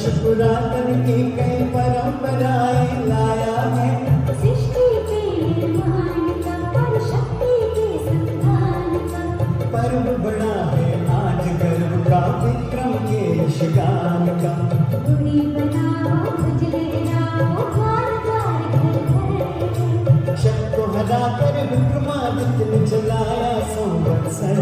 पुरातन की कई परंपराएं लाया है। सृष्टि के निर्माण का पर शक्ति के संधान का पर्व बड़ा है आज गर्व का विक्रम के यशगान का। गुड़ी बनाओ उजले राहो द्वार द्वार घर घर। शक को हरा कर विक्रमादित्य ने चलाया संवत्सर।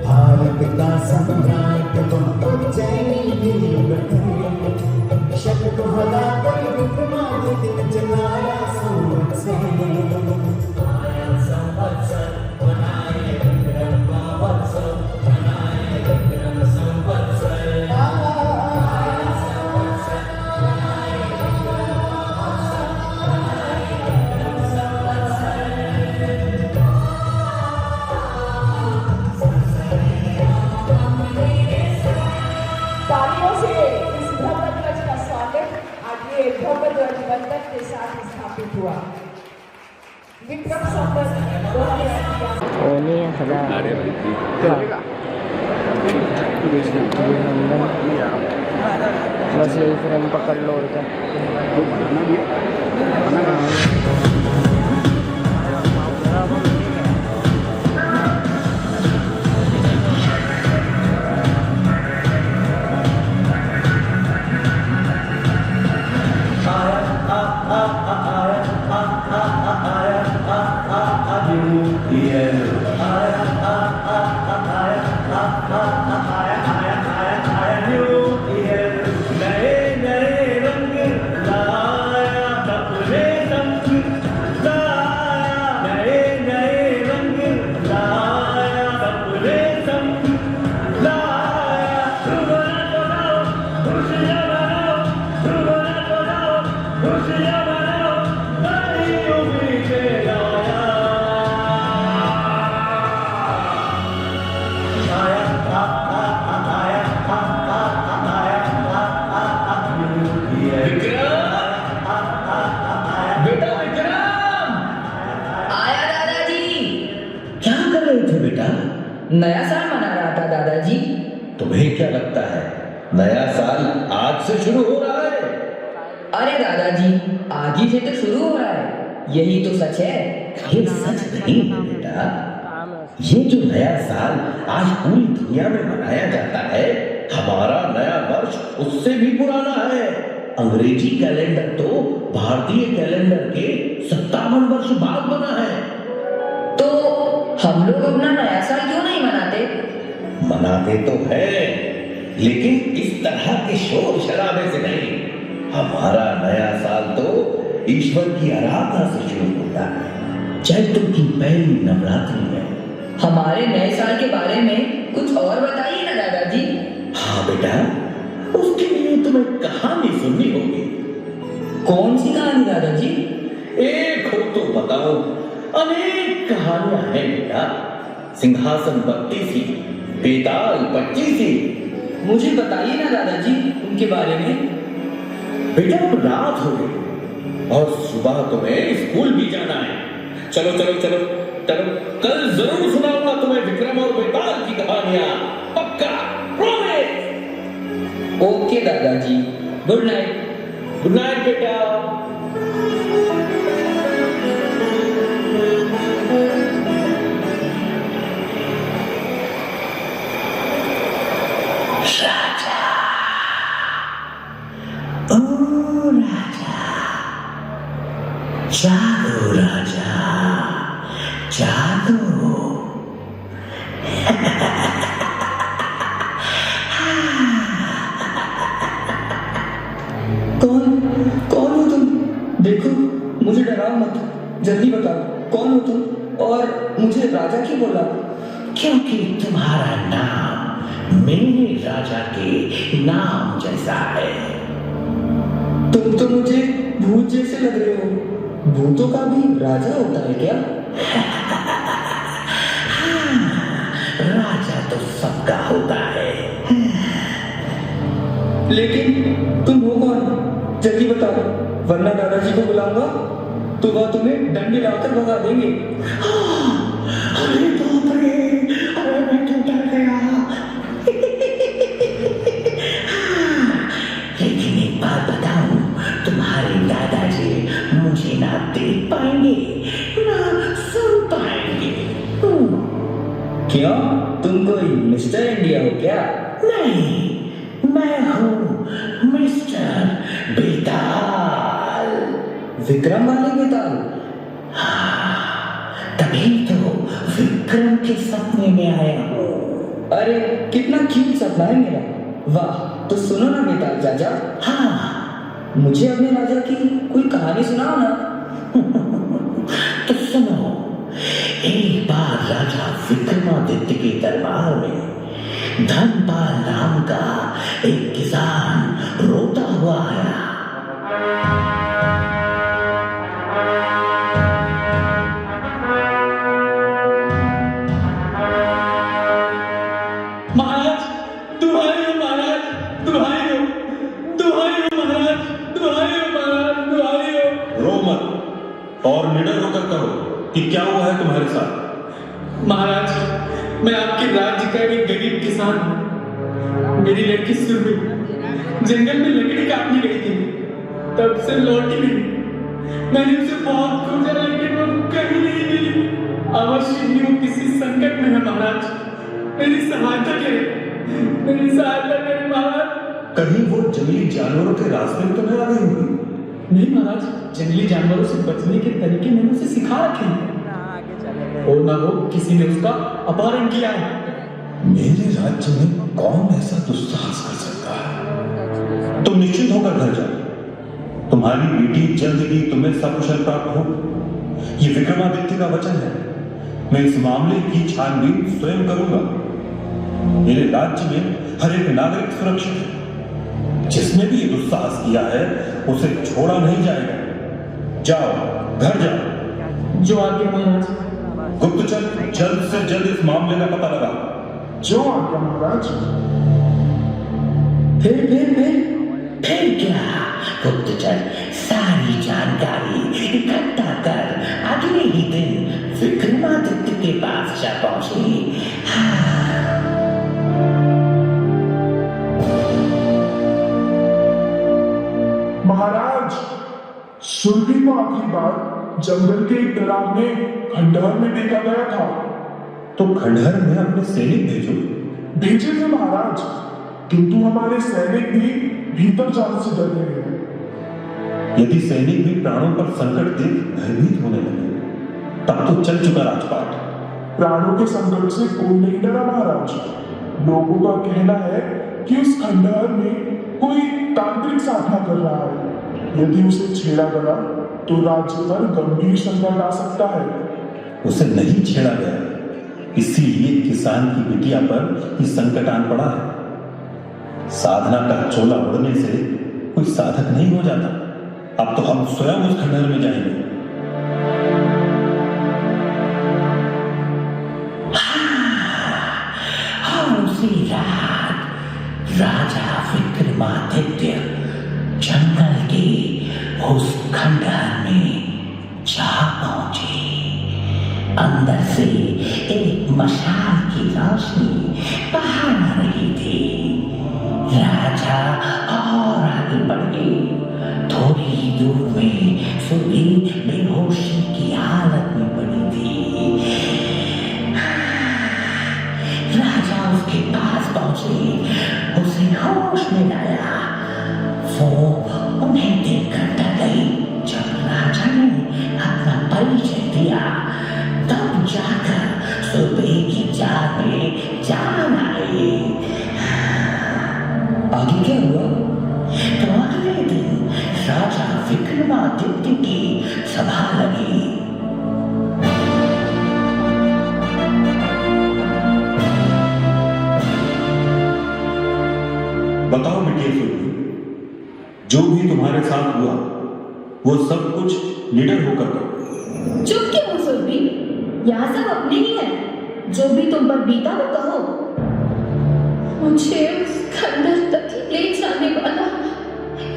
भारत का सम्राट वह उज्जैनी गिरिवट। शक को हरा कर विक्रमादित्य ने चलाया संवत्सर। तालियों से इस भव्य ध्वज का स्वागत आज ये भव्य ध्वज बंधन के साथ स्थापित हुआ। Vikram Samvat 2011 ini adalah masih frame pakalor ka. नया साल मना रहा था दादाजी। तुम्हें क्या लगता है नया साल आज से शुरू हो रहा है? अरे दादाजी आज ही से तो शुरू हो रहा है, यही तो सच है। ये सच नहीं है बेटा। ये जो नया साल आज पूरी दुनिया में मनाया जाता है, हमारा नया वर्ष उससे भी पुराना है। अंग्रेजी कैलेंडर तो भारतीय कैलेंडर के 57 वर्ष बाद बना है। तो हम लोग अपना नया साल क्यों नहीं मनाते? मनाते तो है, लेकिन इस तरह के शोर शराबे से नहीं। हमारा नया साल तो ईश्वर की आराधना से शुरू होता है, चैत्र की पहली नवरात्रि में। हमारे नए साल के बारे में कुछ और बताइए ना दादाजी। हाँ बेटा, उसके लिए तुम्हें कहानी सुननी होगी। कौन सी कहानी दादाजी? एक हो तो बताओ, अनेक कहानियां हैं बेटा। सिंहासन 32 बेताल 25। मुझे बताइए ना दादाजी उनके बारे में। बेटा अब रात हो गई और सुबह तुम्हें स्कूल भी जाना है। चलो चलो चलो चलो, कल जरूर सुनाऊंगा तुम्हें विक्रम और बेताल की कहानियां, पक्का, प्रॉमिस। ओके दादाजी, गुड नाइट। गुड नाइट बेटा। राजा, ओ राजा, जागो राजा, जागो। कौन कौन हो तुम? देखो मुझे डराओ मत, जल्दी बताओ कौन हो तुम और मुझे राजा क्यों बोला? क्योंकि तुम्हारा नाम मेरे राजा के नाम जैसा है। तुम तो मुझे भूत जैसे लग रहे हो। भूतों का भी राजा होता है क्या? राजा तो सबका होता है। लेकिन तुम हो कौन? जल्दी बताओ, वरना दादाजी को बुलाऊंगा। तो वह तुम्हें डंडे लाकर भगा देंगे। अरे बाप रे, अरे मैं तो डर गया। लेकिन एक बात बताऊं, तुम्हारे दादाजी मुझे ना देख पाएंगे ना सुन पाएंगे। क्यों, तुम कोई मिस्टर इंडिया हो क्या? नहीं, मैं हूँ मिस्टर बेताल। विक्रम वाले बेताल? तभी तो विक्रम के सपने में आया हूँ। अरे कितना क्यूट सपना है मेरा। वाह, तो सुनो ना बेताल चाचा। हाँ, मुझे अपने राजा की कोई कहानी सुनाओ ना। तो सुनो। एक बार राजा विक्रमादित्य के दरबार में धनपाल नाम का एक किसान रोता हुआ आया। महाराज, दुहाई हो महाराज, दुहाई हो, दुहाई हो महाराज, दुहाई हो महाराज, दुहाई हो। रो मत और निडर होकर कहो कि क्या हुआ है तुम्हारे साथ। महाराज, मैं आपके राज्य का एक गरीब किसान हूँ। मेरी लड़की सुरभि जंगल में लकड़ी काटने गई थी, तब से लौटी नहीं। मैंने उसे बहुत खोजा लेकिन वो कहीं नहीं मिली। अवश्य ही वो किसी संकट में है महाराज, मेरी सहायता करें, मेरी सहायता करें महाराज। कहीं वो जंगली जानवरों के रास्ते में तो नहीं आ गई होगी। नहीं महाराज, जंगली जानवरों से बचने के तरीके मैंने उसे सिखा रखे हैं। हो ना हो किसी ने उसका अपहरण किया है। मेरे राज्य में कौन ऐसा दुस्साहस कर सकता है? तुम निश्चिंत होकर घर जाओ, तुम्हारी बेटी जल्द ही तुम्हें सकुशल प्राप्त हो। ये विक्रमादित्य का वचन है। मैं इस मामले की छानबीन स्वयं करूंगा। मेरे राज्य में हर एक नागरिक सुरक्षित है। जिसने भी ये दुस्साहस किया है उसे छोड़ा नहीं जाएगा। जाओ, घर जाओ। जो आगे महाराज। गुप्तचर, जल्द से जल्द इस मामले का पता लगा। जो आज्ञा महाराज। फिर क्या गुप्तचर सारी जानकारी इकट्ठा कर अगले ही दिन विक्रमादित्य के पास जा पहुंचे। महाराज, सुरभि को आखिरी बार जंगल के एक डरावने खंडहर में देखा गया था। तो खंडहर में अपने सैनिक भेजो। भेजे थे महाराज, किंतु हमारे सैनिक भी भीतर जाने से डर रहे हैं। यदि सैनिक भी प्राणों पर संकट देख भयभीत होने लगे तब तो चल चुका राजपाट। प्राणों के संकट से कोई नहीं डरा महाराज। लोगों का कहना है कि उस खंडहर में कोई तांत्रिक साधना कर रहा है। यदि उसे छेड़ा गया तो राज्य पर गंभीर संकट आ सकता है। उसे नहीं छेड़ा गया, इसीलिए किसान की बिटिया पर ये संकट आन पड़ा है। साधना का चोला उड़ने से कोई साधक नहीं हो जाता। अब तो हम स्वयं उस खंडहर में जाएंगे। उसी रात राजा विक्रमादित्य जंगल के उस खंडहर में जा पहुंचे। अंदर से एक मशाल की रोशनी बाहर आ रही थी। राजा और आगे बढ़ गए। थोड़ी ही दूर में सुरभि बेहोशी की हालत में पड़ी थी। राजा उसके पास पहुंचे, उसे होश में लाया। वो उन्हें देखकर डर गई। जब राजा ने अपना परिचय दिया तब जाकर सुरभि की जान में जान आई। आगे क्या हुआ? तो अगले दिन राजा विक्रमादित्य की सभा लगी। बताओ बेटी सुरभि, जो भी तुम्हारे साथ हुआ वो सब कुछ निडर होकर करो। चुप क्यों हो सुरभि? यहाँ सब अपने ही है। जो भी तुम पर बीता वो कहो। मुझे उस खंडहर तक ले जाने वाला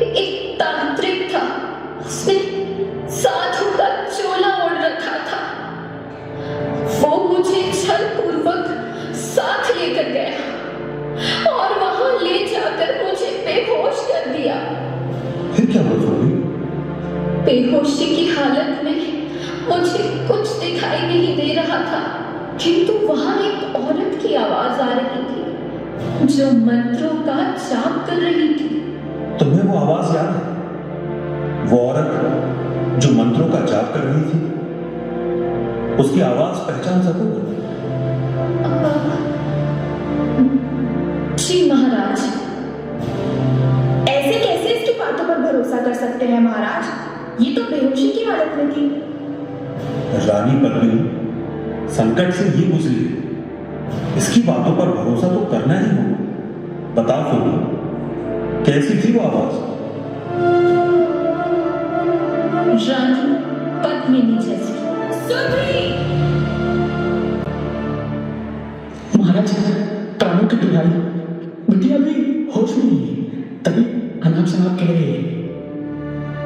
एक तांत्रिक था। उसने साधु का बेहोशी की हालत में मुझे कुछ दिखाई नहीं दे रहा था, किंतु वहां एक औरत की आवाज आ रही थी जो मंत्रों का जाप कर रही थी। तुम्हें वो आवाज याद है? वो औरत जो मंत्रों का जाप कर रही थी, उसकी आवाज पहचान सकोगे? जी महाराज। ऐसे कैसे इसकी बातों पर भरोसा कर सकते हैं महाराज? ये तो बेहोशी की हालत में थी। रानी पद्मिनी संकट से ही गुजरी है, इसकी बातों पर भरोसा तो करना ही होगा। बताओ सुनो, कैसी थी वो आवाज? रानी पद्मिनी जैसी। सुंदरी! महाराज, प्राणों की दुहाई, बिटिया भी होश में नहीं है, तभी अनाप शनाप कह रही है।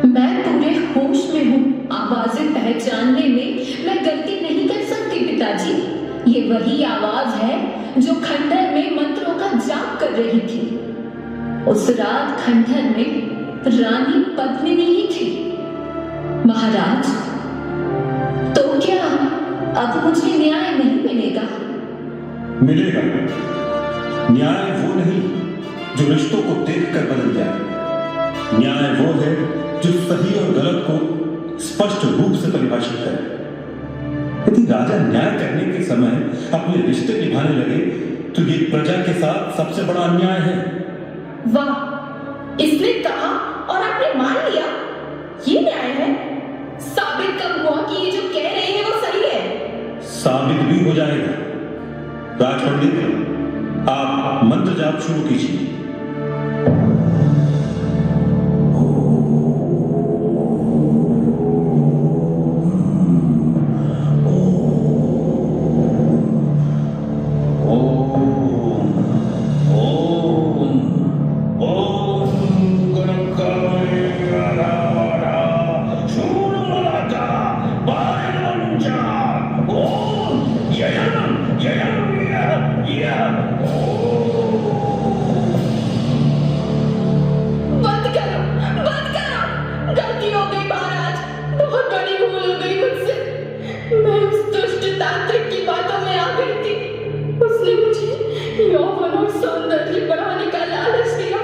मैं पूरे होश में हूँ। आवाजें पहचानने में मैं गलती नहीं कर सकती पिताजी। ये वही आवाज है जो खंडहर में मंत्रों का जाप कर रही थी। उस रात खंडहर में रानी पद्मिनी ही थी। महाराज, तो क्या अब मुझे न्याय नहीं मिलेगा? मिलेगा। न्याय वो नहीं जो रिश्तों को देखकर बदल जाए। न्याय वो है जो सही और गलत को स्पष्ट रूप से परिभाषित करे। यदि राजा न्याय करने के समय अपने रिश्ते निभाने लगे तो ये प्रजा के साथ सबसे बड़ा अन्याय है। वाह, इसने कहा और आपने मान लिया, ये न्याय है। साबित कब हुआ कि ये जो कह रहे हैं वो सही है? साबित भी हो जाएगा। राज पंडित, आप मंत्र जाप शुरू कीजिए। बंद करो, बंद करो। गलती हो गई महाराज, बहुत बड़ी भूल हो गई मुझसे। मैं उस दुष्ट तांत्रिक की बातों में आ गई थी। उसने मुझे यौवन और सौंदर्य बढ़ाने का लालच दिया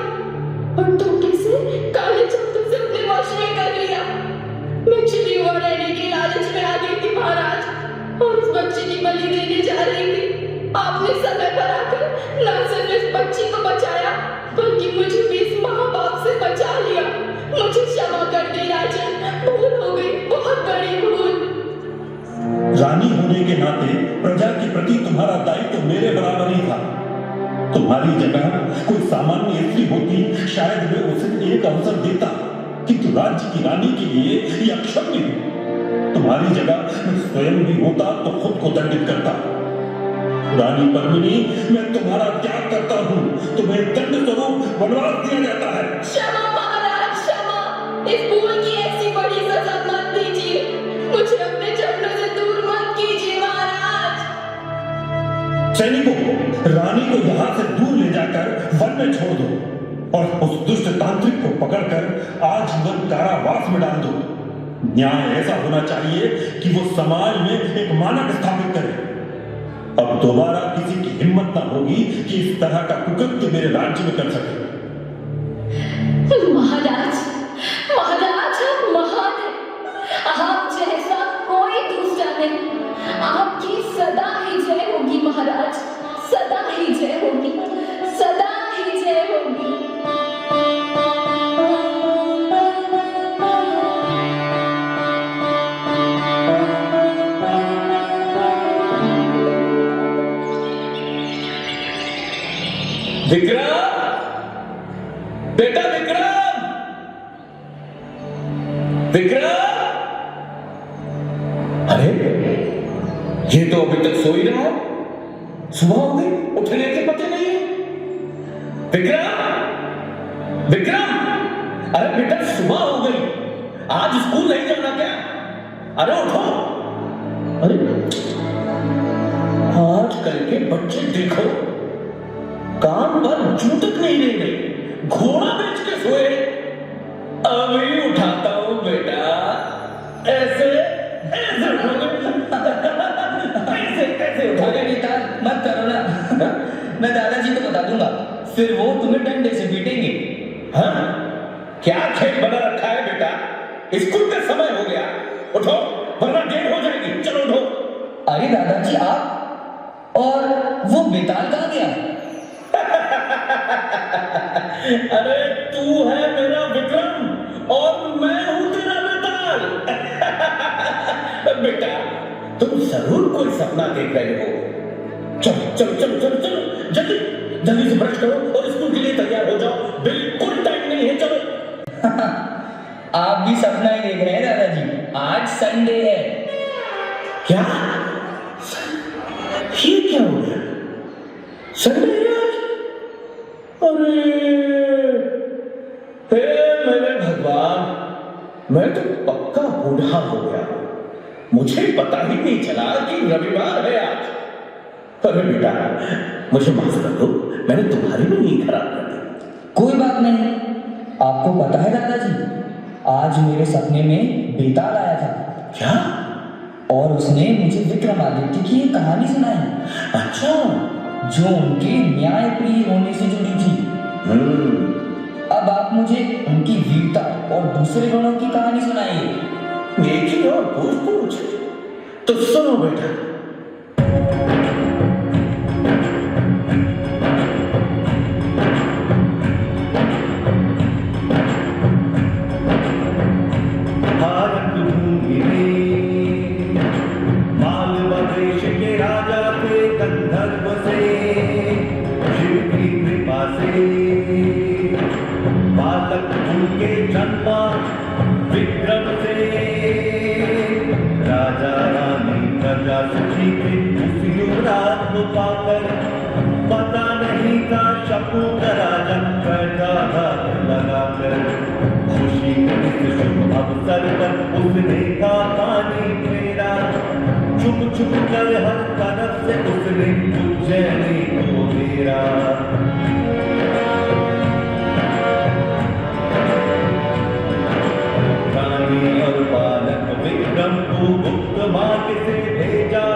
और धोखे से काले चक्कर से अपने वश में कर लिया। मैं छिपी हुआ रहने के लालच में आ गई थी महाराज, और उस बच्ची की बलि देने जा रही थी। आपने समय पर आकर न सिर्फ इस बच्ची को बचाया, बल्कि मुझे भी इस महापाप से बचा लिया। मुझे क्षमा कर दे राजन, भूल हो गई, बहुत बड़ी भूल। रानी होने के नाते प्रजा के प्रति तुम्हारा दायित्व तो मेरे बराबर ही था। तुम्हारी जगह कोई सामान्य स्त्री होती, शायद मैं उसे एक अवसर देता, किंतु राज्य की रानी के लिए ये अक्षम्य है। तुम्हारी जगह मैं स्वयं भी होता तो खुद को दंडित करता। रानी पद्मिनी, मैं तुम्हारा त्याग करता हूँ। तुम्हें दंड स्वरूप वनवास दिया जाता है। क्षमा महाराज, क्षमा। इस भूल की ऐसी बड़ी सजा मत दीजिए। मुझे अपने चरणों से दूर मत कीजिए महाराज। सैनिकों, रानी को यहाँ से दूर ले जाकर वन में छोड़ दो और उस दुष्ट तांत्रिक को पकड़कर आजीवन कारावास में डाल दो। न्याय ऐसा होना चाहिए कि वो समाज में एक मानक स्थापित करे। अब दोबारा किसी की हिम्मत ना होगी कि इस तरह का कुकृत्य मेरे राज्य में कर सके। महाराज, महाराज, आप महान हैं। आप जैसा कोई दूसरा नहीं। आपकी सदा ही जय होगी महाराज, सदा ही जय होगी, सदा ही जय होगी। विक्रम, बेटा विक्रम, विक्रम। अरे, ये तो अभी तक सो ही रहा है। सुबह हो गई, उठने के पते नहीं है। विक्रम, विक्रम, अरे बेटा सुबह हो गई, आज स्कूल नहीं जाना क्या? अरे उठो। अरे आजकल के बच्चे देखो, कान पर जू तक नहीं लेंगे, घोड़ा बेच के सोए। अभी उठाता हूं बेटा। उठो। अरे बेटा मत करो ना। मैं दादाजी को बता दूंगा, फिर वो तुम्हें डंडे से पीटेंगे। हाँ? क्या खेल बना रखा है बेटा? स्कूल का समय हो गया, उठो वरना देर हो जाएगी। चलो उठो। अरे दादाजी आप, और वो बेताल कहाँ गया? अरे तू है मेरा विक्रम और मैं हूं तेरा बेताल। बेटा तुम जरूर कोई सपना देख रहे हो। चलो चलो चलो चलो चलो जल्दी जल्दी से ब्रश करो और स्कूल के लिए तैयार हो जाओ। बिल्कुल टाइम नहीं है, चलो। आप भी सपना ही देख रहे हैं दादाजी, आज संडे है। क्या? ये क्या हो गया? संडे है आज? अरे हे मेरे भगवान, मैं तो पक्का बूढ़ा हो गया। मुझे पता ही नहीं चला कि रविवार है आज। अरे बेटा मुझे माफ कर दो, मैंने तुम्हारी भी नींद खराब कर दी। कोई बात नहीं। आपको पता है दादाजी, आज मेरे सपने में बेताल आया था। क्या? और उसने मुझे विक्रमादित्य की एक कहानी सुनाई। अच्छा, जो उनके न्यायप्रिय होने से जुड़ी थी। अब आप मुझे उनकी वीरता और दूसरे गुणों की कहानी सुनाइए। नेकी और पूछ तो सुनो बेटा। भारत भूमि में मालवा देश के राजा थे गंधर्व से, शिव की कृपा से बालक उनके जन्मा विक्रम से। राजा रानी प्रजा सुखी थे उस युवराज को पाकर, पता नहीं था शपूत राजा बैठा हाथ लगाकर। खुशी के इस शुभ अवसर पर उसने कहा पानी फेरा, छुप छुप कर हर तरफ से उसने उज्जैनी को घेरा। रानी और बालक विक्रम को गुप्त मार्ग से भेजा।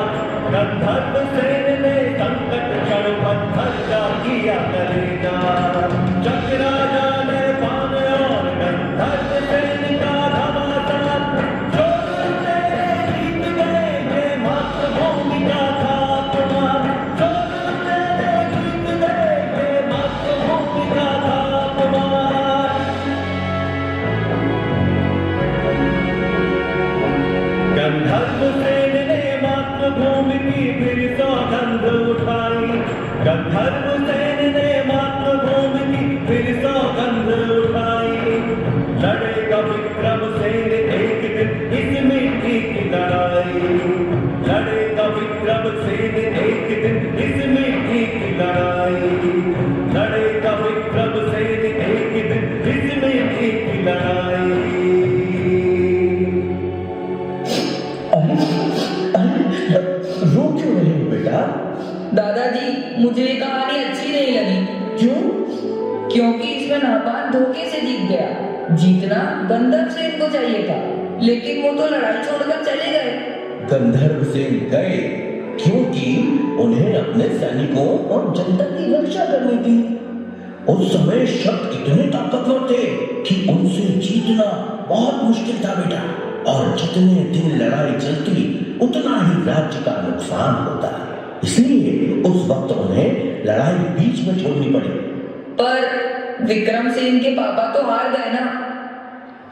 गंधर्व सेन ने संकट क्षण पत्थर का किया कलेजा। जग राजा ने बाण और गंधर्व सेन का घमासान, जो तेरे जीत गए ये मातृभूमि का था अपमान। जो तेरे जीत गए ये मातृभूमि का था अपमान। गंधर्व सेन ने मातृभूमि की फिर सौगंध उठाई। गंधर्व सेन ने मातृभूमि की फिर सौगंध उठाई। लड़ेगा विक्रम सेन एक दिन इस मिट्टी की लड़ाई। लड़ेगा विक्रम सेन एक दिन इस मिट्टी की लड़ाई। लड़ेगा विक्रम सेन एक दिन इस मिट्टी की लड़ाई। रो क्यों रहे हो बेटा? दादाजी मुझे ये कहानी अच्छी नहीं लगी। क्यों? क्योंकि इसमें नापान धोखे से जीत गया। जीतना गंधर्व सेन को चाहिए था, लेकिन वो तो लड़ाई छोड़कर चले गए। गंधर्व सेन गए क्योंकि उन्हें अपने सैनिकों और जनता की रक्षा करनी थी। उस समय शब्द इतने ताकतवर थे कि उनसे जीतना बहुत मुश्किल था बेटा। और जितने दिन लड़ाई चलती उतना ही राज्य का नुकसान होता। इसलिए उस वक्त उन्हें लड़ाई बीच में छोड़नी पड़ी। पर विक्रम सेन के पापा तो हार गए ना।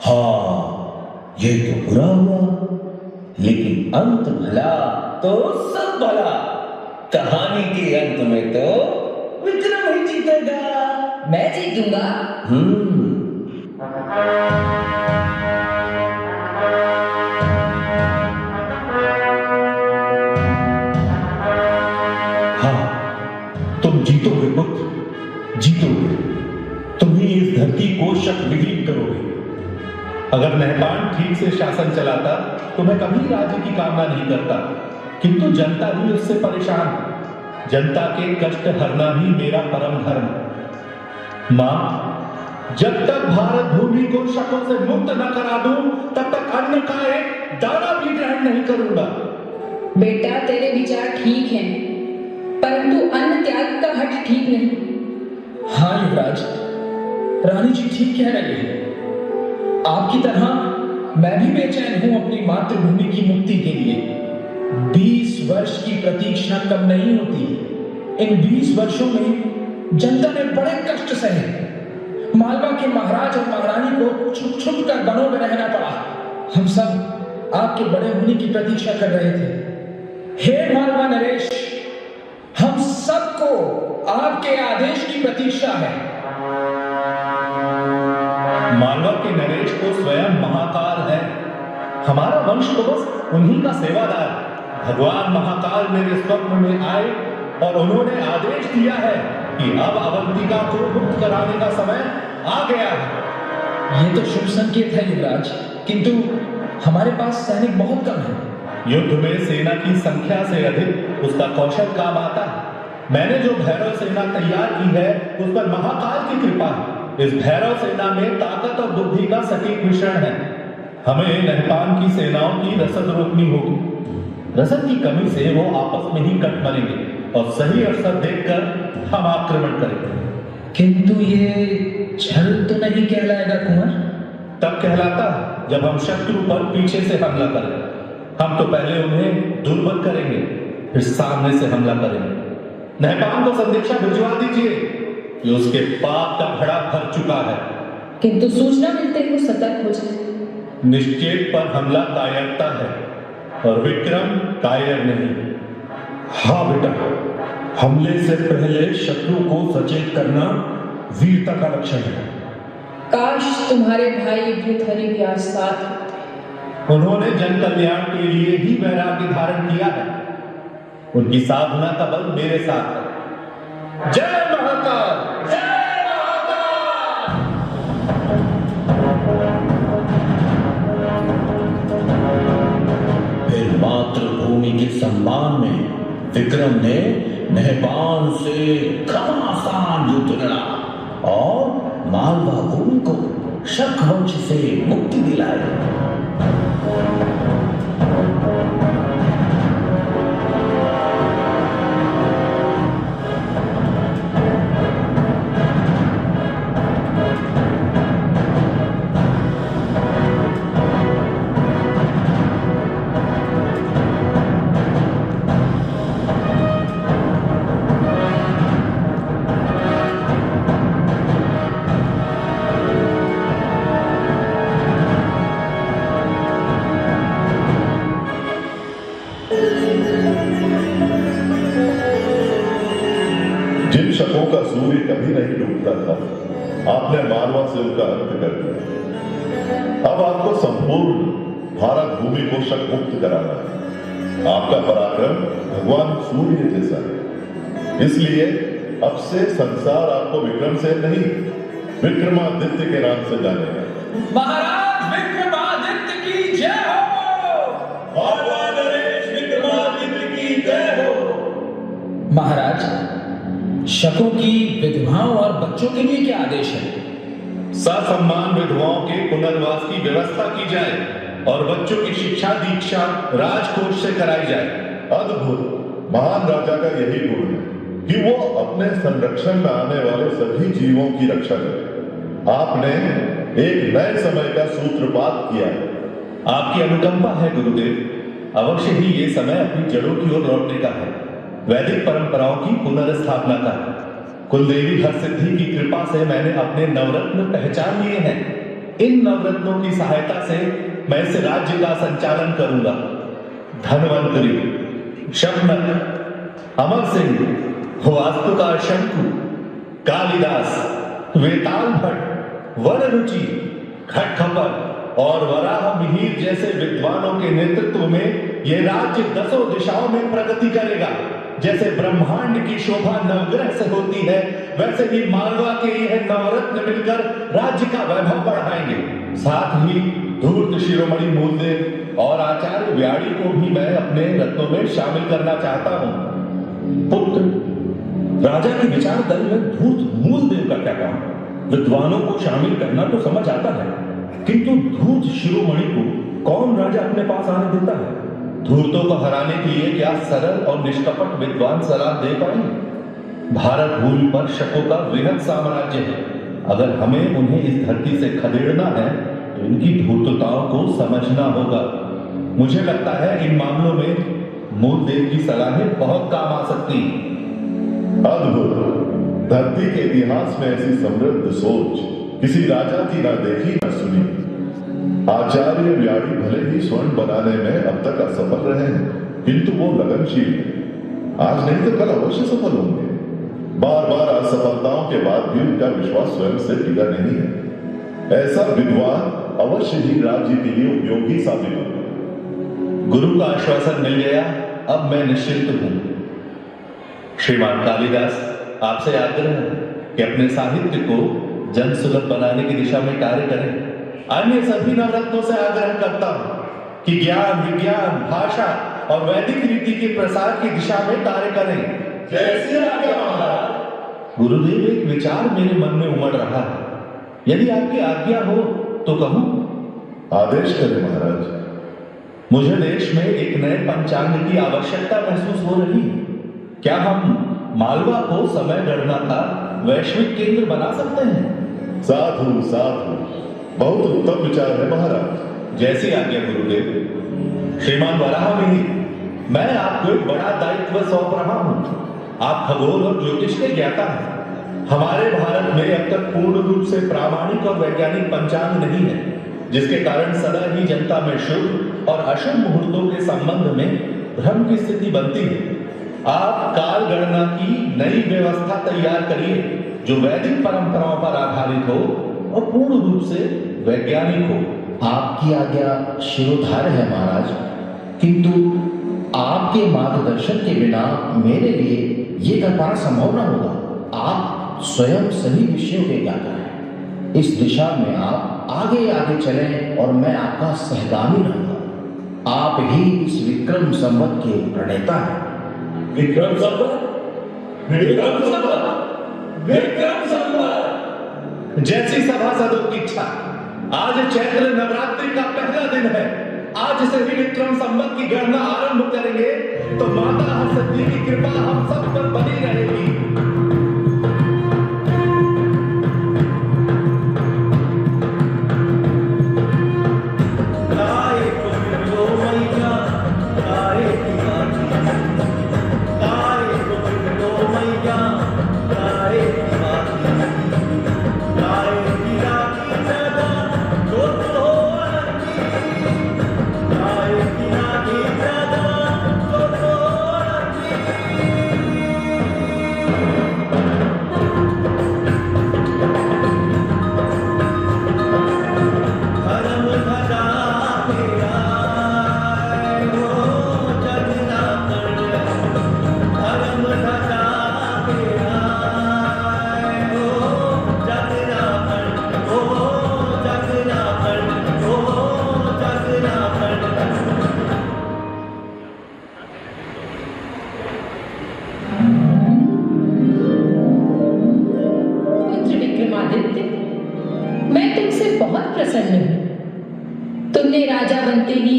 हाँ, ये तो बुरा हुआ, लेकिन अंत भला तो सब भला। कहानी के अंत में तो विक्रम ही जीतेगा। मैं जीतूंगा। तुम जीतोगे पुत्र, जीतोगे। तुम ही इस धरती को शक्तिहीन करोगे। अगर मेहमान ठीक से शासन चलाता तो मैं कभी राज्य की कामना नहीं करता, किंतु जनता ही उससे परेशान। जनता के कष्ट हरना ही मेरा परम धर्म। मां, जब तक भारत भूमि को शकों से मुक्त न करा दूं, तब तक अन्न का एक दाना भी ग्रहण नहीं करूंगा। बेटा तेरे विचार ठीक हैं, परंतु अन्न त्याग का हट ठीक नहीं। हाँ युवराज, रानी जी ठीक कह रही है। आपकी तरह मैं भी बेचैन हूं अपनी मातृभूमि की मुक्ति के लिए। 20 वर्ष की प्रतीक्षा कम नहीं होती। इन 20 वर्षों में जनता ने बड़े कष्ट सहे। मालवा के महाराज और महारानी को छुप छुप कर वनों में रहना पड़ा। हम सब आपके बड़े होने की प्रतीक्षा कर रहे थे। हे मालवा नरेश, हम सबको आपके आदेश की प्रतीक्षा है। मालवा के नरेश तो स्वयं महाकाल है। हमारा वंश तो बस उन्हीं का सेवादार। भगवान महाकाल मेरे स्वप्न में आए और उन्होंने आदेश दिया है कि अब अवंतिका को मुक्त कराने का समय आ गया है। ये तो शुभ संकेत है युवराज, किंतु हमारे पास सैनिक बहुत कम है। युद्ध में सेना की संख्या से अधिक उसका कौशल काम आता है। मैंने जो भैरव सेना तैयार की है उस पर महाकाल की कृपा है। इस भैरव सेना में ताकत और बुद्धि का सटीक मिश्रण है। हमें नहपान की सेनाओं की रसद रोकनी होगी। रसद की कमी से वो आपस में ही कट मरेंगे और सही अवसर देखकर हम आक्रमण करेंगे। किंतु ये छल तो नहीं कहलाएगा कुंवर? तब कहलाता है जब हम शत्रु पर पीछे से हमला करें। हम तो पहले उन्हें दुर्बल करेंगे, फिर सामने से हमला करेंगे। नहपान को संदेशा भिजवा दीजिए कि उसके पाप का घड़ा भर चुका है, किंतु सूचना मिलते ही वो सतर्क हो जाए। निश्चेत पर हमला कायरता है और विक्रम कायर नहीं। हाँ बेटा, हमले से पहले शत्रु को सचेत करना वीरता का लक्षण है। काश तुम्हारे भाई भृतहरि भी आज साथ होते। उन्होंने जन कल्याण के लिए ही वैराग्य धारण किया है। उनकी साधना का बल मेरे साथ है। जय महाकाल! जय महाकाल! फिर मातृभूमि के सम्मान में विक्रम ने नहपान से घमासान युद्ध लड़ा और मालवा भूमि को शक वंश से मुक्ति दिलाई। जिन शकों का सूर्य कभी नहीं डूबता था, आपने मालवा से उनका अंत कर दिया। अब आपको संपूर्ण भारत भूमि को शक मुक्त कराना है। आपका पराक्रम भगवान सूर्य जैसा है, इसलिए अब से संसार आपको विक्रम से नहीं, विक्रमादित्य के नाम से जानेगा। महाराज विक्रमादित्य की जय हो! भगवान नरेश विक्रमादित्य की जय हो! महाराज, शकों की विधवाओं और बच्चों के लिए क्या आदेश है? ससम्मान विधवाओं के पुनर्वास की व्यवस्था की जाए और बच्चों की शिक्षा दीक्षा राजकोष से कराई जाए। अद्भुत! महान राजा का यही गुण है कि वो अपने संरक्षण में आने वाले सभी जीवों की रक्षा करे। आपने एक नए समय का सूत्रपात किया है। आपकी अनुकंपा है गुरुदेव। अवश्य ही ये समय अपनी जड़ों की ओर लौटने का है, वैदिक परंपराओं की पुनर्स्थापना का। कुलदेवी हरसिद्धि की कृपा से मैंने अपने नवरत्न पहचान लिए हैं। इन नवरत्नों की सहायता से मैं इस राज्य का संचालन करूंगा। धनवंतरी, शबनक, अमर सिंह, वास्तुकार शंकु, कालिदास, वेताल भट्ट, वररुचि, खटखपर और वराह मिहिर जैसे विद्वानों के नेतृत्व में यह राज्य 10 दिशाओं में प्रगति करेगा। जैसे ब्रह्मांड की शोभा नवग्रह से होती है, वैसे ही मालवा के यह नवरत्न मिलकर राज्य का वैभव बढ़ाएंगे। साथ ही धूर्त शिरोमणि मूलदेव और आचार्य व्याड़ी को भी मैं अपने रत्नों में शामिल करना चाहता हूं। पुत्र, राजा के विचार दल में धूर्त मूलदेव का क्या काम? विद्वानों को शामिल करना तो समझ आता है, किंतु धूर्त शिरोमणि को कौन राजा अपने पास आने देता है? धूर्तों को हराने के लिए क्या सरल और निष्कपट विद्वान सलाह दे पाएंगे? भारत भूमि पर शकों का वृहद साम्राज्य है। अगर हमें उन्हें इस धरती से खदेड़ना है तो इनकी धूर्तताओं को समझना होगा। मुझे लगता है इन मामलों में मूल देव की सलाहें बहुत काम आ सकती हैं। अद्भुत। धरती के इतिहास में ऐसी समृद्ध सोच किसी राजा की ना देखी ना सुनी। आचार्य व्याड़ी भले ही स्वर्ण बनाने में अब तक असफल रहे हैं, किंतु वो लगनशील है। आज नहीं तो कल अवश्य सफल होंगे। बार बार असफलताओं के बाद भी उनका विश्वास स्वयं से टिका नहीं है। ऐसा विद्वान अवश्य ही राज्य के लिए उपयोगी साबित होगा। गुरु का आश्वासन मिल गया, अब मैं निश्चिंत हूं। श्रीमान कालिदास, आपसे आग्रह है कि अपने साहित्य को जन सुलभ बनाने की दिशा में कार्य करें। अन्य सभी नवरत्नों से आग्रह करता हूं कि ज्ञान, विज्ञान, भाषा और वैदिक रीति के प्रसार की दिशा में कार्य करें। जैसे आज्ञा महाराज। गुरुदेव, एक विचार मेरे मन में उमड़ रहा है, यदि आपकी आज्ञा हो तो कहूं? आदेश करें महाराज। मुझे देश में एक नए पंचांग की आवश्यकता महसूस हो रही है। क्या हम मालवा को समय गणना का वैश्विक केंद्र बना सकते हैं? साधु साधु, बहुत उत्तम विचार है महाराज। जैसी आज्ञा गुरुदेव। श्रीमान वराहमिहिर, मैं आपको एक बड़ा दायित्व सौंप रहा हूं। आप खगोल और ज्योतिष के ज्ञाता हैं। हमारे भारत में अब तक पूर्ण रूप से प्रामाणिक और वैज्ञानिक पंचांग नहीं है, जिसके कारण सदा ही जनता में शुभ और अशुभ मुहूर्तों के संबंध में भ्रम की स्थिति बनती है। आप काल गणना की नई व्यवस्था तैयार करिए जो वैदिक परंपराओं पर आधारित हो और पूर्ण रूप से वैज्ञानिक हो। आपकी आज्ञा शिरोधार्य है महाराज, किंतु आपके मार्गदर्शन के बिना मेरे लिए ये कर पाना संभव न होगा। आप स्वयं सही विषयों के ज्ञाता हैं। इस दिशा में आप आगे आगे चलें और मैं आपका सहगामी रहूंगा। आप ही इस विक्रम संवत के प्रणेता हैं। विक्रम संवत, विक्रम संवत, विक्रम संवत। जैसी सभासदों की इच्छा। आज चैत्र नवरात्रि का पहला दिन है। आज से ही विक्रम संवत की गणना आरंभ करेंगे तो माता हरसिद्धि की कृपा हम सब पर बनी रहेगी। तुमने राजा बनते ही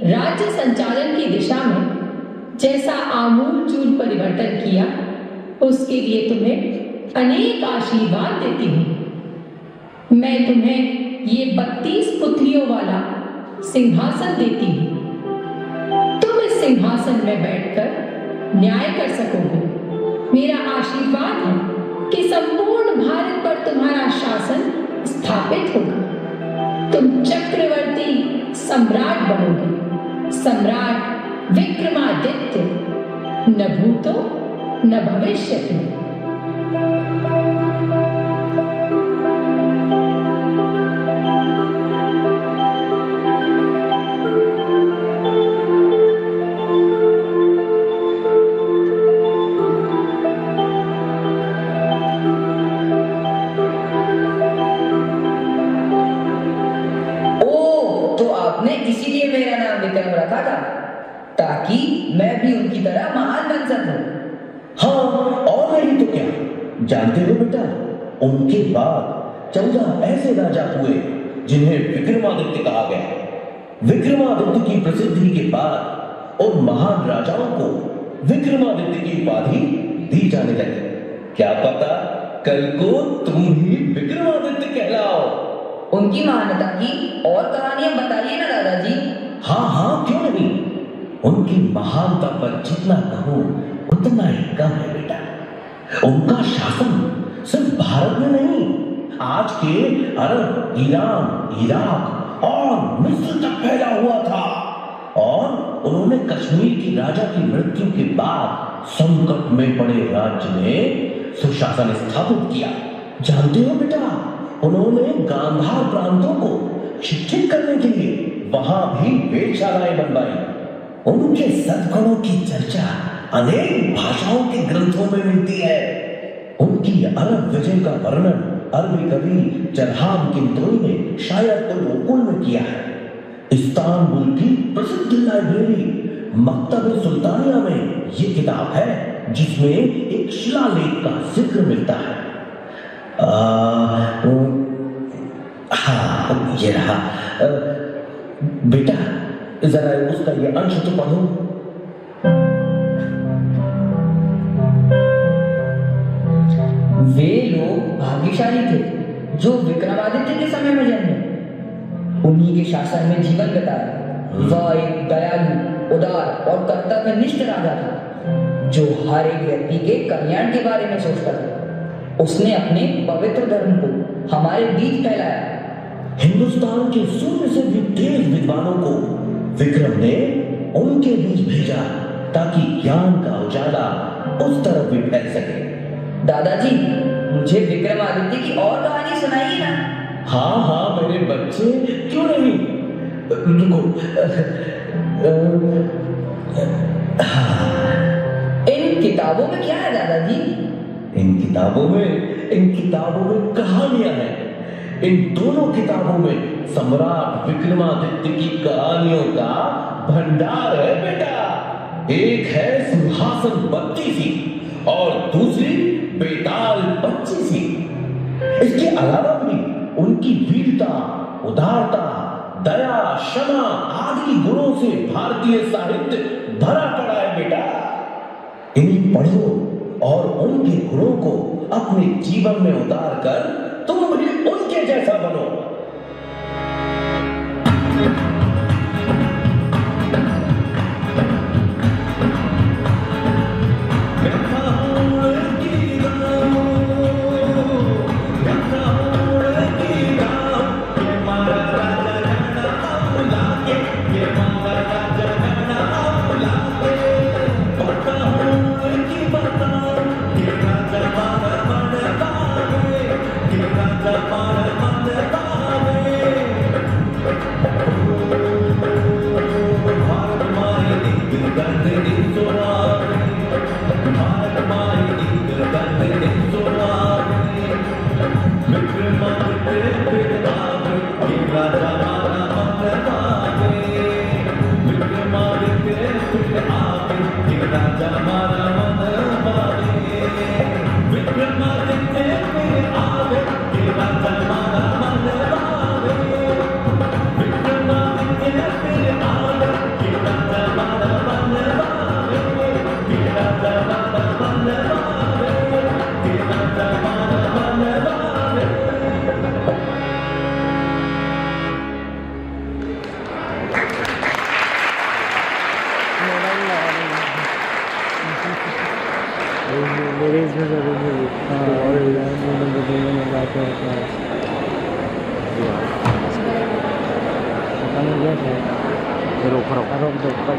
राज्य संचालन की दिशा में जैसा आमूल चूल परिवर्तन किया, उसके लिए तुम्हें अनेक आशीर्वाद देती हूँ। मैं तुम्हें ये 32 पुत्रियों वाला सिंहासन देती हूँ। तुम इस सिंहासन में बैठकर न्याय कर सकोगे। मेरा आशीर्वाद है कि संपूर्ण भारत पर तुम्हारा शासन स्थापित होगा। तुम चक्रवर्ती सम्राट बनोगे, सम्राट विक्रमादित्य, न भूतो न भविष्यति। इसीलिए मेरा नाम विक्रम रखा था, ताकि मैं भी उनकी तरह महान बन सकूं। हाँ, और नहीं तो क्या। जानते हो बेटा, उनके बाद 14 ऐसे राजा हुए जिन्हें विक्रमादित्य कहा गया। विक्रमादित्य की प्रसिद्धि के बाद उन महान राजाओं को विक्रमादित्य की उपाधि दी जाने लगी। क्या पता कल को तुम ही विक्रमादित्य कहलाओ। उनकी महानता की और कहानियां बताइए ना दादाजी। हाँ हाँ, क्यों नहीं। उनकी महानता पर जितना कहूं उतना ही कम है बेटा। उनका शासन सिर्फ भारत में नहीं, आज के अरब, ईरान, इराक और मिस्र तक फैला हुआ था। और उन्होंने कश्मीर की राजा की मृत्यु के बाद संकट में पड़े राज्य में सुशासन स्थापित किया। जानते हो बेटा, उन्होंने गांधार प्रांतों को शिक्षित करने के लिए वहां भी वेधशालाएं बनवाई। उनके सद्गुणों की चर्चा अनेक भाषाओं के ग्रंथों में मिलती है। उनकी अरब विजय का वर्णन अरबी कवि जरहाम किंतोई ने शायद उल-उकुल में किया है। इस्तांबुल की प्रसिद्ध लाइब्रेरी मकतब सुल्तानिया में यह किताब है जिसमें एक शिलालेख का जिक्र मिलता है। हाँ, ये रहा। बेटा जरा उसका ये अंश तो पढ़ो। वे लोग भाग्यशाली थे जो विक्रमादित्य के समय में जन्मे, उन्हीं के शासन में जीवन बिताया। वह एक दयालु, उदार और कर्तव्यनिष्ठ राजा था जो हर एक व्यक्ति के कल्याण के बारे में सोचता था। उसने अपने पवित्र धर्म को हमारे बीच फैलाया। हिंदुस्तान के शून्य से भी तेज विद्वानों को विक्रम ने उनके बीच भेजा ताकि ज्ञान का उजाला उस तरफ भी फैल सके। दादाजी, मुझे विक्रमादित्य की और कहानी सुनाइए ना। हाँ हाँ मेरे बच्चे, क्यों नहीं। रुको। इन किताबों में क्या है दादाजी? इन किताबों में कहानियां हैं। इन दोनों किताबों में सम्राट विक्रमादित्य की कहानियों का भंडार है बेटा। एक है सिंहासन 32 और दूसरी बेताल 25। इसके अलावा भी उनकी वीरता, उदारता, दया, क्षमा आदि गुणों से भारतीय साहित्य भरा पड़ा है बेटा। इन्हें पढ़ो और उनके गुणों को अपने जीवन में उतार कर तुम भी उनके जैसा बनो।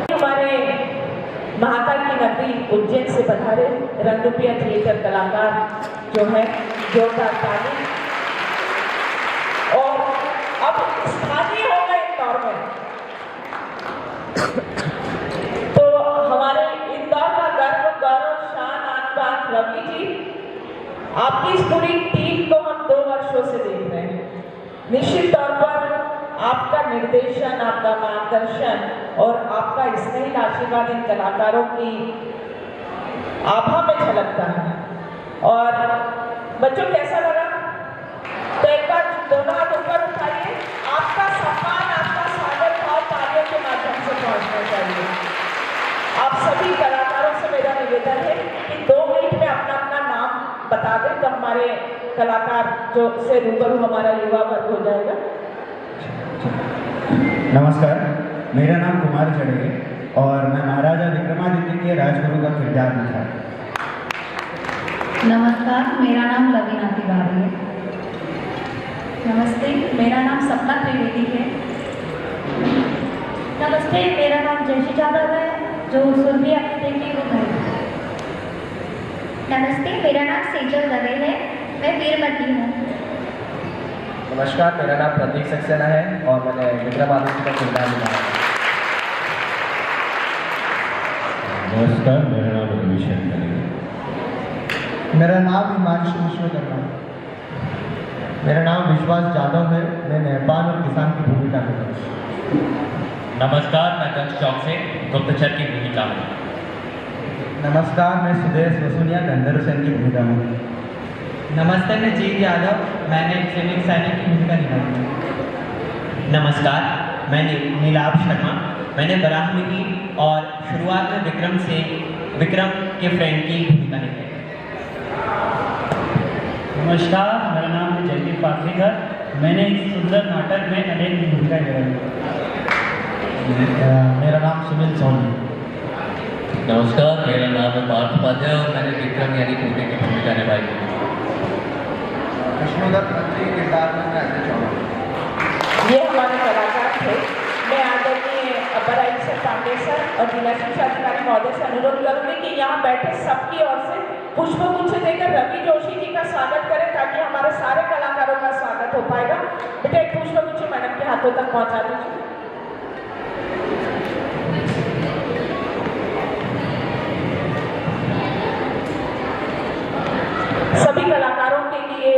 हमारे महाकाल की नगरी उज्जैन से पधारे रंगरूपिया थिएटर कलाकार जो है, जोरदार ताली। और अब स्थानीय हो गए इंदौर में, तो हमारे इंदौर का गर्व, गौरव, शान, आन बान रवि जी, आपकी इस पूरी टीम को हम 2 वर्षों से देख रहे हैं। निश्चित तौर पर आपका निर्देशन, आपका मार्गदर्शन और आपका स्नेह आशीर्वाद इन कलाकारों की आभा में झलकता है। और बच्चों कैसा लगा? तो एक बार दोनों हाथ ऊपर उठाइए। आपका सम्मान, आपका स्वागत भाव तालियों के माध्यम से पहुंचना चाहिए। बता दें तो हमारे कलाकार जो से रूबरू हमारा युवा वर्ग हो जाएगा। नमस्कार, मेरा नाम कुमार जड़े है और मैं महाराजा विक्रमादित्य के राजगुरु का किरदार निभा। नमस्कार, मेरा नाम लवीना तिवारी है। नमस्ते, मेरा नाम सपना त्रिवेदी है। नमस्ते, मेरा नाम जयश्री यादव है जो सुरभि अपने की वो है। नमस्ते, मेरा नाम सेजल दवे है, मैं वीरमती हूँ। नमस्कार, मेरा नाम प्रतीक सक्सेना है और मैंने विक्रमादित्य का किरदार निभाया। नमस्कार, मेरा नाम अभिषेक है। मेरा नाम हिमांशु विश्वकर्मा है। मेरा नाम विश्वास जादव है, मैं मेहरबान और किसान की भूमिका में हूँ। नमस्कार, मैं कंच चौक से गुप्तचर की भूमिका में। नमस्कार, मैं सुदेश वसूनिया गंधर्व सेन की भूमिका में हूँ। नमस्ते, मैं जीत यादव, मैंने सैनिक की भूमिका निभाई। नमस्कार, मैं नीलाभ शर्मा, मैंने बराह में की और शुरुआत में विक्रम के फ्रेंड की भूमिका निभाई। नमस्कार, मेरा नाम है जयदीप पाथरीकर, मैंने इस सुंदर नाटक में अनेक भूमिका निभाई। मेरा नाम सुनील सोनी। नमस्कार, मेरा नाम है पार्थ उपाध्याय और मैंने विक्रम यानी कुंडे की भूमिका निभाई। विष्णुदत्त मंत्री के किरदार में मैं अजय चौहान। ये हमारे कलाकार थे। मैं आदरणीय अपर आयुक्त पांडे सर और जिला शिक्षा अधिकारी महोदय से अनुरोध करूंगी कि यहाँ बैठे सबकी ओर से पुष्पगुच्छ देकर रवि जोशी जी का स्वागत करें ताकि हमारे सारे कलाकारों का स्वागत हो पाएगा। बेटा एक पुष्पगुच्छ मैडम के हाथों तक पहुँचा दीजिए। सभी कलाकारों के लिए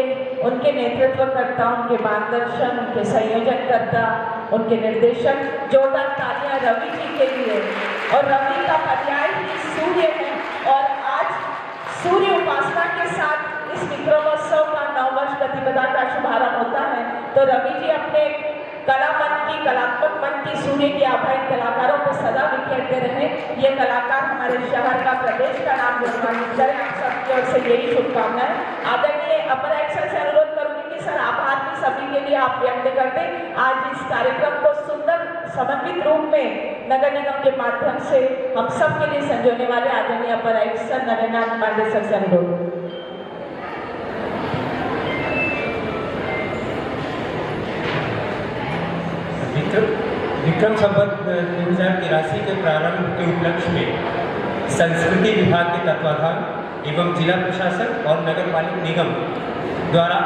उनके नेतृत्वकर्ता, उनके मार्गदर्शन, उनके संयोजनकर्ता, उनके निर्देशक, जोरदार तालियां रवि जी के लिए। और रवि का पर्याय ही सूर्य है और आज सूर्य उपासना के साथ इस विक्रमोत्सव का 9 वर्ष प्रतिपदा का शुभारंभ होता है। तो रवि जी अपने कलात्मक मन की सूर्य की आभाएं कलाकारों को सदा बिखेरते रहे। ये कलाकार हमारे शहर का, प्रदेश का नाम रोशनान्वित करें। आप सबकी ओर से यही शुभकामनाएं। आदरणीय अपर एक्शन से अनुरोध करूंगी कि सर आभार भी सभी के लिए आप व्यक्त कर दें। आज इस कार्यक्रम को सुंदर समन्वित रूप में नगर निगम के माध्यम से हम सब के लिए संजोने वाले आदरणीय अपर एक्शन नरेंद्रनाथ पांडे सर से अनुरोध। विक्रम संवत 2083 के प्रारंभ के उपलक्ष्य में संस्कृति विभाग के तत्वाधान एवं जिला प्रशासन और नगर पालिका निगम द्वारा